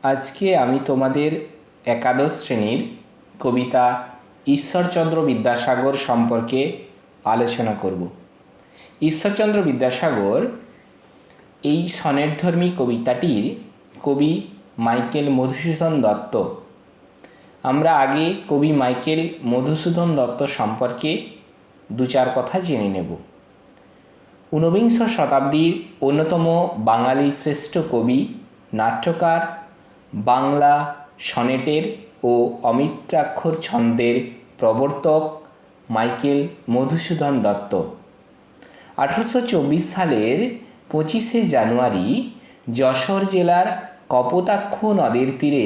আজকে আমি তোমাদের একাদশ শ্রেণীর কবিতা ঈশ্বরচন্দ্র বিদ্যাসাগর সম্পর্কে আলোচনা করব। ঈশ্বরচন্দ্র বিদ্যাসাগর এই সনেটধর্মী কবিতাটির কবি মাইকেল মধুসূদন দত্ত। আমরা আগে কবি মাইকেল মধুসূদন দত্ত সম্পর্কে দু চার কথা জেনে নেব। ঊনবিংশ শতাব্দীর অন্যতম বাঙালি শ্রেষ্ঠ কবি, নাট্যকার, বাংলা সনেটের ও অমিত্রাক্ষর ছন্দের প্রবর্তক মাইকেল মধুসূদন দত্ত 1824 সালের 25শে জানুয়ারি যশোর জেলার কপোতাক্ষ নদের তীরে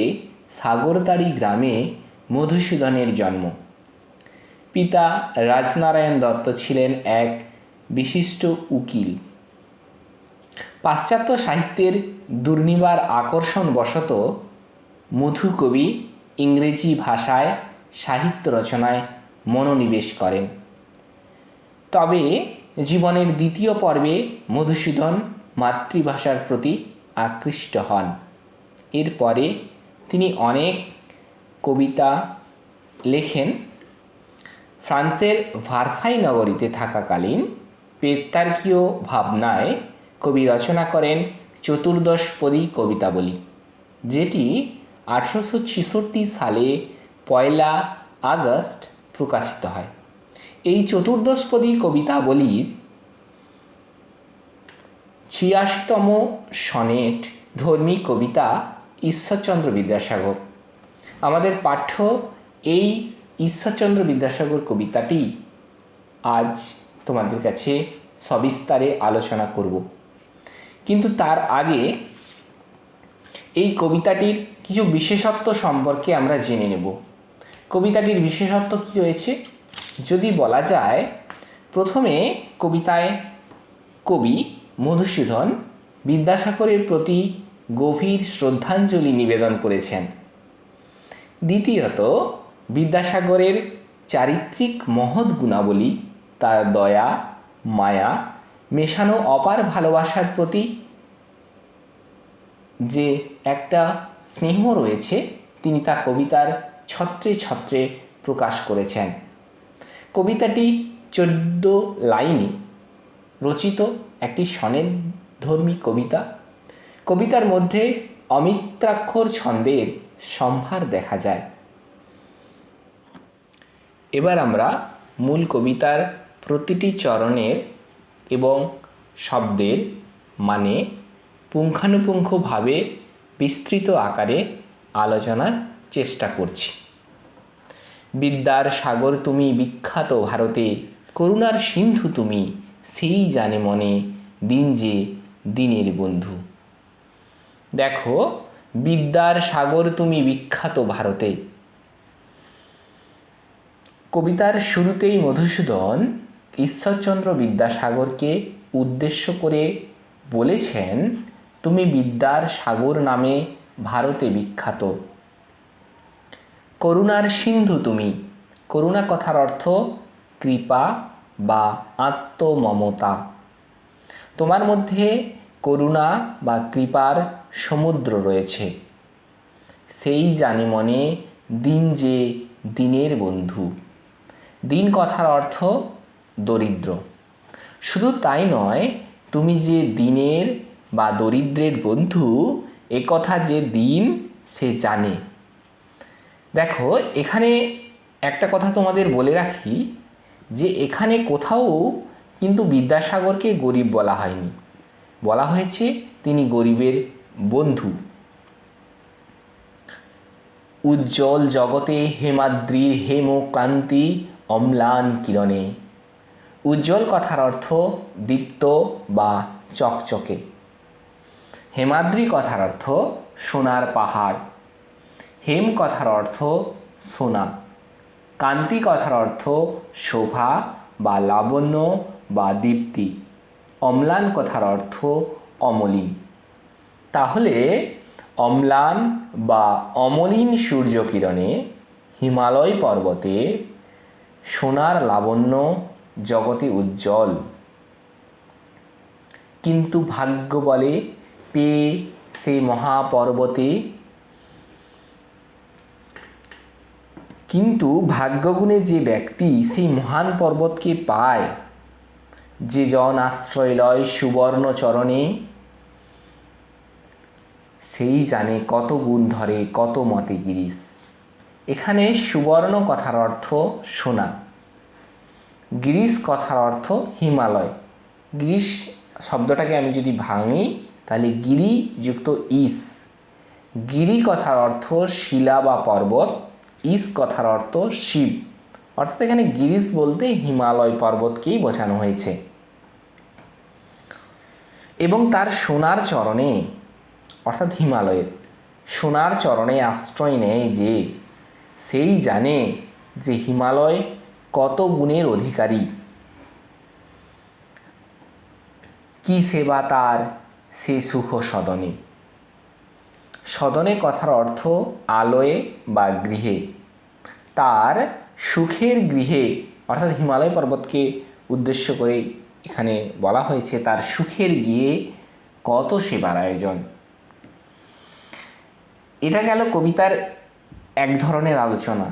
সাগরদাড়ি গ্রামে মধুসূদনের জন্ম। পিতা রাজনারায়ণ দত্ত ছিলেন এক বিশিষ্ট উকিল। পাশ্চাত্য সাহিত্যের দুর্নিবার আকর্ষণবশত মধুকবি ইংরেজি ভাষায় সাহিত্য রচনায় মনোনিবেশ করেন। তবে জীবনের দ্বিতীয় পর্বে মধুসূদন মাতৃভাষার প্রতি আকৃষ্ট হন। এরপরে তিনি অনেক কবিতা লেখেন। ফ্রান্সের ভার্সাই নগরীতে থাকাকালীন পেত্তার্কীয় ভাবনায় কবি রচনা করেন চতুর্দশপদী কবিতাবলী, যেটি 1866 সালে 1 আগস্ট প্রকাশিত হয়। এই চতুর্দশপদী কবিতাবলীর 86তম সনেট ধর্মী কবিতা ঈশ্বরচন্দ্র বিদ্যাসাগর। আমাদের পাঠ্য এই ঈশ্বরচন্দ্র বিদ্যাসাগর কবিতাটি আজ তোমাদের কাছে সবিস্তারে আলোচনা করব। কিন্তু তার আগে এই কবিতাটির কিছু বিশেষত্ব সম্পর্কে আমরা জেনে নেব। কবিতাটির বিশেষত্ব কী রয়েছে যদি বলা যায়, প্রথমে কবিতায় কবি মধুসূদন বিদ্যাসাগরের প্রতি গভীর শ্রদ্ধাঞ্জলি নিবেদন করেছেন। দ্বিতীয়ত, বিদ্যাসাগরের চারিত্রিক মহৎ গুণাবলী, তার দয়া, মায়া মেশানো অপার ভালোবাসার প্রতি যে একটা স্নেহ রয়েছে, তিনি তা কবিতার ছত্রে ছত্রে প্রকাশ করেছেন। কবিতাটি 14 লাইনে রচিত একটি সনেটধর্মী কবিতা। কবিতার মধ্যে অমিত্রাক্ষর ছন্দের সম্ভার দেখা যায়। এবার আমরা মূল কবিতার প্রতিটি চরণের এবং শব্দের মানে পুঙ্খানুপুঙ্খভাবে বিস্তৃত আকারে আলোচনার চেষ্টা করছি। বিদ্যার সাগর তুমি বিখ্যাত ভারতে, করুণার সিন্ধু তুমি, সেই জানে মনে দিন যে দিনের বন্ধু। দেখো, বিদ্যার সাগর তুমি বিখ্যাত ভারতে। কবিতার শুরুতেই মধুসূদন ঈশ্বরচন্দ্র বিদ্যাসাগরকে উদ্দেশ্য করে বলেছেন, তুমি বিদ্যার সাগর নামে ভারতে বিখ্যাত। করুণার সিন্ধু তুমি। করুণা কথার অর্থ কৃপা বা আত্মমমতা। তোমার মধ্যে করুণা বা কৃপার সমুদ্র রয়েছে। সেই জানে মনে দিন যে দিনের বন্ধু। দিন কথার অর্থ দরিদ্র। শুধু তাই নয়, তুমি যে দিনের বা দরিদ্রের বন্ধু, এ কথা যে দিন সে জানে। দেখো, এখানে একটা কথা তোমাদের বলে রাখি যে এখানে কোথাও কিন্তু বিদ্যাসাগরকে গরিব বলা হয়নি, বলা হয়েছে তিনি গরিবের বন্ধু। উজ্জ্বল জগতে হেমাদ্রির হেমক্রান্তি অম্লান কিরণে। উজ্জ্বল কথার অর্থ দীপ্ত বা চকচকে। হেমাদ্রি কথার অর্থ সোনার পাহাড়। হেম কথার অর্থ সোনা। কান্তি কথার অর্থ শোভা বা লাবণ্য বা দীপ্তি। অম্লান কথার অর্থ অমলিন। তাহলে অম্লান বা অমলিন সূর্যকিরণে হিমালয় পর্বতে সোনার লাবণ্য জগতে উজ্জ্বল। কিন্তু ভাগ্য বলে পেয়ে সে মহাপর্বতে কিন্তু ভাগ্যগুণে যে ব্যক্তি সেই মহান পর্বতকে পায়, যে জন আশ্রয় লয় সুবর্ণ চরণে, সেই জানে কত গুণ ধরে কত মতে গিরিশ। এখানে সুবর্ণ কথার অর্থ সোনা, গিরিশ কথার অর্থ হিমালয়। গিরিশ শব্দটাকে আমি যদি ভাঙি তাহলে গিরি যুক্ত ইস, গিরি কথার অর্থ শিলা বা পর্বত, ইস কথার অর্থ শিব, অর্থাৎ এখানে গিরিশ বলতে হিমালয় পর্বতকেই বোঝানো হয়েছে। এবং তার সোনার চরণে অর্থাৎ হিমালয়ের সোনার চরণে আশ্রয় নেয় যে, সেই জানে যে হিমালয় কত গুণের অধিকারী। কি সেবা তার সে সুখ সদনে। সদনে কথার অর্থ আলোয় বা গৃহে, তার সুখের গৃহে অর্থাৎ হিমালয় পর্বতকে উদ্দেশ্য করে এখানে বলা হয়েছে তার সুখের গৃহে কত সেবার আয়োজন। এটা গেল কবিতার এক ধরনের আলোচনা।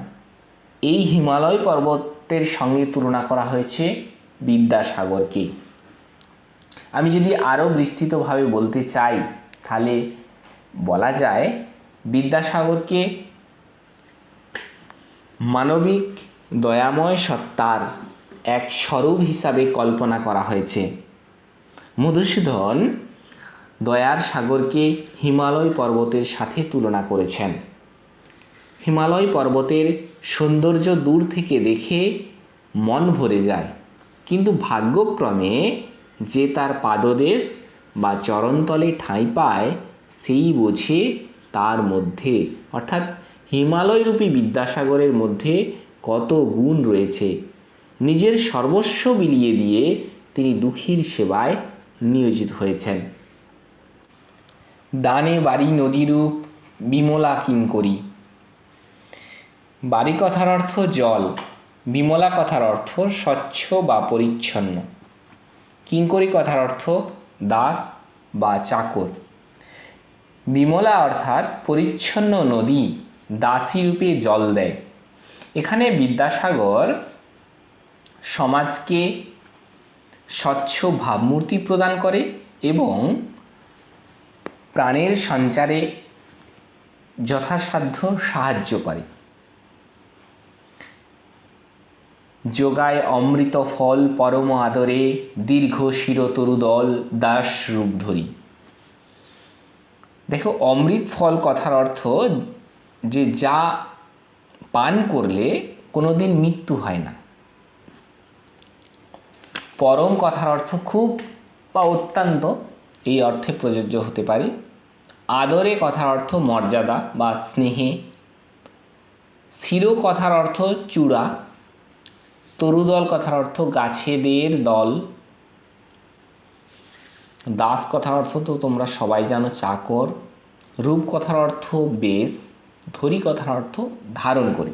এই হিমালয় পর্বতের সঙ্গে তুলনা করা হয়েছে বিদ্যাসাগরকে। আমি যদি আরও বিস্তৃতভাবে বলতে চাই তাহলে বলা যায় বিদ্যাসাগরকে মানবিক দয়াময় সত্তার এক স্বরূপ হিসাবে কল্পনা করা হয়েছে। মধুসূদন দয়ার সাগরকে হিমালয় পর্বতের সাথে তুলনা করেছেন। হিমালয় পর্বতের সৌন্দর্য দূর থেকে দেখে মন ভরে যায়, কিন্তু ভাগ্যক্রমে যে তার পাদদেশ বা চরণতলে ঠাঁই পায় সেই বোঝে তার মধ্যে অর্থাৎ হিমালয়রূপী বিদ্যাসাগরের মধ্যে কত গুণ রয়েছে। নিজের সর্বস্ব বিলিয়ে দিয়ে তিনি দুঃখীর সেবায় নিয়োজিত হয়েছেন। দানে বাড়ি নদীরূপ বিমলা কিঙ্করী। বাড়ি কথার অর্থ জল, বিমলা কথার অর্থ স্বচ্ছ বা পরিচ্ছন্ন, কিঙ্করী কথার অর্থ দাস বা চাকর। বিমলা অর্থাৎ পরিচ্ছন্ন নদী দাসী রূপে জল দেয়। এখানে বিদ্যাসাগর সমাজকে স্বচ্ছ ভাবমূর্তি প্রদান করে এবং প্রাণের সঞ্চারে যথাসাধ্য সাহায্য করে। যোগায় অমৃত ফল পরম আদরে দীর্ঘ শিরতরুদল দাস রূপ ধরি। দেখো, অমৃত ফল কথার অর্থ যে যা পান করলে কোনোদিন মৃত্যু হয় না। পরম কথার অর্থ খুব বা অত্যন্ত, এই অর্থে প্রযোজ্য হতে পারে। আদরে কথার অর্থ মর্যাদা বা স্নেহে। শির কথার অর্থ চূড়া। তরুদল কথার অর্থ গাছেদের দল। দাস কথার অর্থ তো তোমরা সবাই জানো, চাকর। রূপ কথার অর্থ বেশ। ধরি কথার অর্থ ধারণ করি।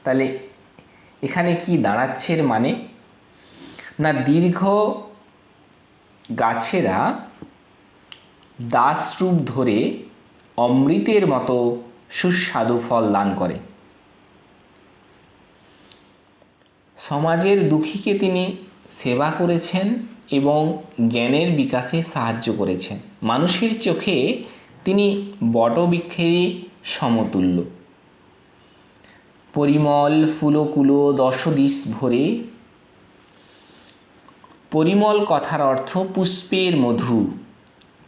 তাহলে এখানে কি দাঁড়াচ্ছে এর মানে? না, দীর্ঘ গাছেরা দাসরূপ ধরে অমৃতের মতো সুস্বাদু ফল দান করে। সমাজের দুঃখীকে তিনি সেবা করেছেন এবং জ্ঞানের বিকাশে সাহায্য করেছেন। মানুষের চোখে তিনি বটবৃক্ষেরই সমতুল্য। পরিমল ফুলকুলো দশদিশ ভরে। পরিমল কথার অর্থ পুষ্পের মধু।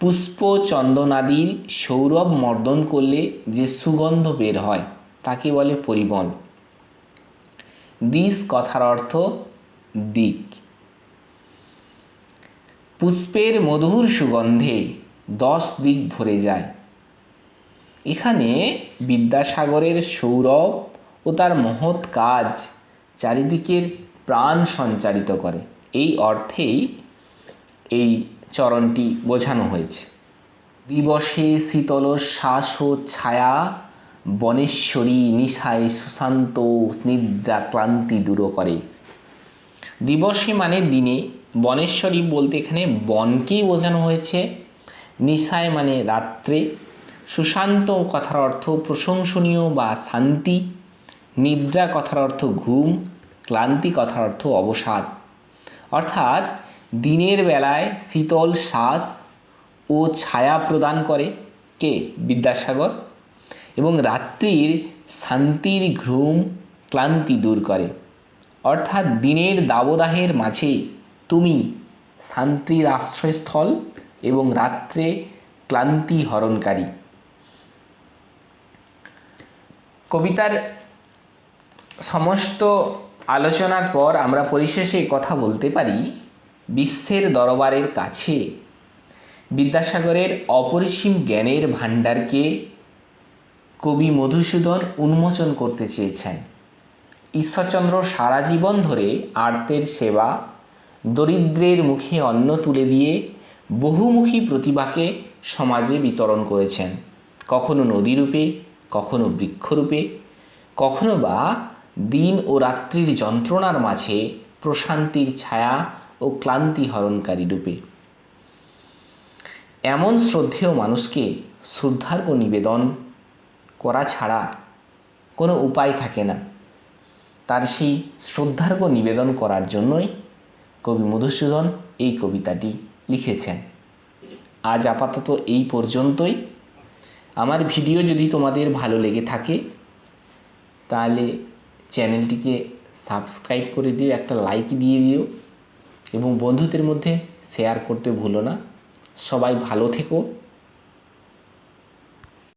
পুষ্প চন্দনাদির সৌরভ মর্দন করলে যে সুগন্ধ বের হয় তাকে বলে পরিমল। দিশ কথার অর্থ দিক। পুষ্পের মধুর সুগন্ধে 10 দিক ভরে যায়। এখানে বিদ্যাসাগরের সৌরভ ও তার মহৎ কাজ চারিদিকের প্রাণ সঞ্চারিত করে, এই অর্থেই এই চরণটি বোঝানো হয়েছে। দিবসে শীতল শ্বাস ও ছায়া বনেশ্বরী নিশায় সুশান্ত নিদ্রা ক্লান্তি দূর করে। দিবসে মানে দিনে, বনেশ্বরী বলতে এখানে বনকেই বোঝানো হয়েছে। নিশায় মানে রাত্রে। সুশান্ত কথার অর্থ প্রশংসনীয় বা শান্তি। নিদ্রা কথার অর্থ ঘুম, ক্লান্তি কথার অর্থ অবসাদ। অর্থাৎ দিনের বেলায় শীতল শ্বাস ও ছায়া প্রদান করে কে? বিদ্যাসাগর। এবং রাত্রির শান্তির ঘুম ক্লান্তি দূর করে। অর্থাৎ দিনের দাবদাহের মাঝে তুমি শান্তির আশ্রয়স্থল এবং রাত্রে ক্লান্তি হরণকারী। কবিতার সমস্ত আলোচনার পর আমরা পরিশেষে কথা বলতে পারি, বিশ্বের দরবারের কাছে বিদ্যাসাগরের অপরিসীম জ্ঞানের ভাণ্ডারকে কবি মধুসূদন উন্মোচন করতে চেয়েছেন। ঈশ্বরচন্দ্র সারা জীবন ধরে আর্তের সেবা, দরিদ্রের মুখে অন্ন তুলে দিয়ে বহুমুখী প্রতিভাকে সমাজে বিতরণ করেছেন। কখনো নদীরূপে, কখনো বৃক্ষরূপে, কখনো বা দিন ও রাত্রির যন্ত্রণার মাঝে প্রশান্তির ছায়া ও ক্লান্তি হরণকারী রূপে। এমন শ্রদ্ধেয় মানুষকে শ্রদ্ধার্ঘ্য নিবেদন করা ছাড়া কোনো উপায় থাকে না। তার সেই শ্রদ্ধার্ঘ্য নিবেদন করার জন্যই কবি মধুসূদন এই কবিতাটি লিখেছেন। আজ আপাতত এই পর্যন্তই। আমার ভিডিও যদি তোমাদের ভালো লেগে থাকে তাহলে চ্যানেলটিকে সাবস্ক্রাইব করে দিও, একটা লাইক দিয়ে দিও এবং বন্ধুদের মধ্যে শেয়ার করতে ভুলো না। সবাই ভালো থেকো।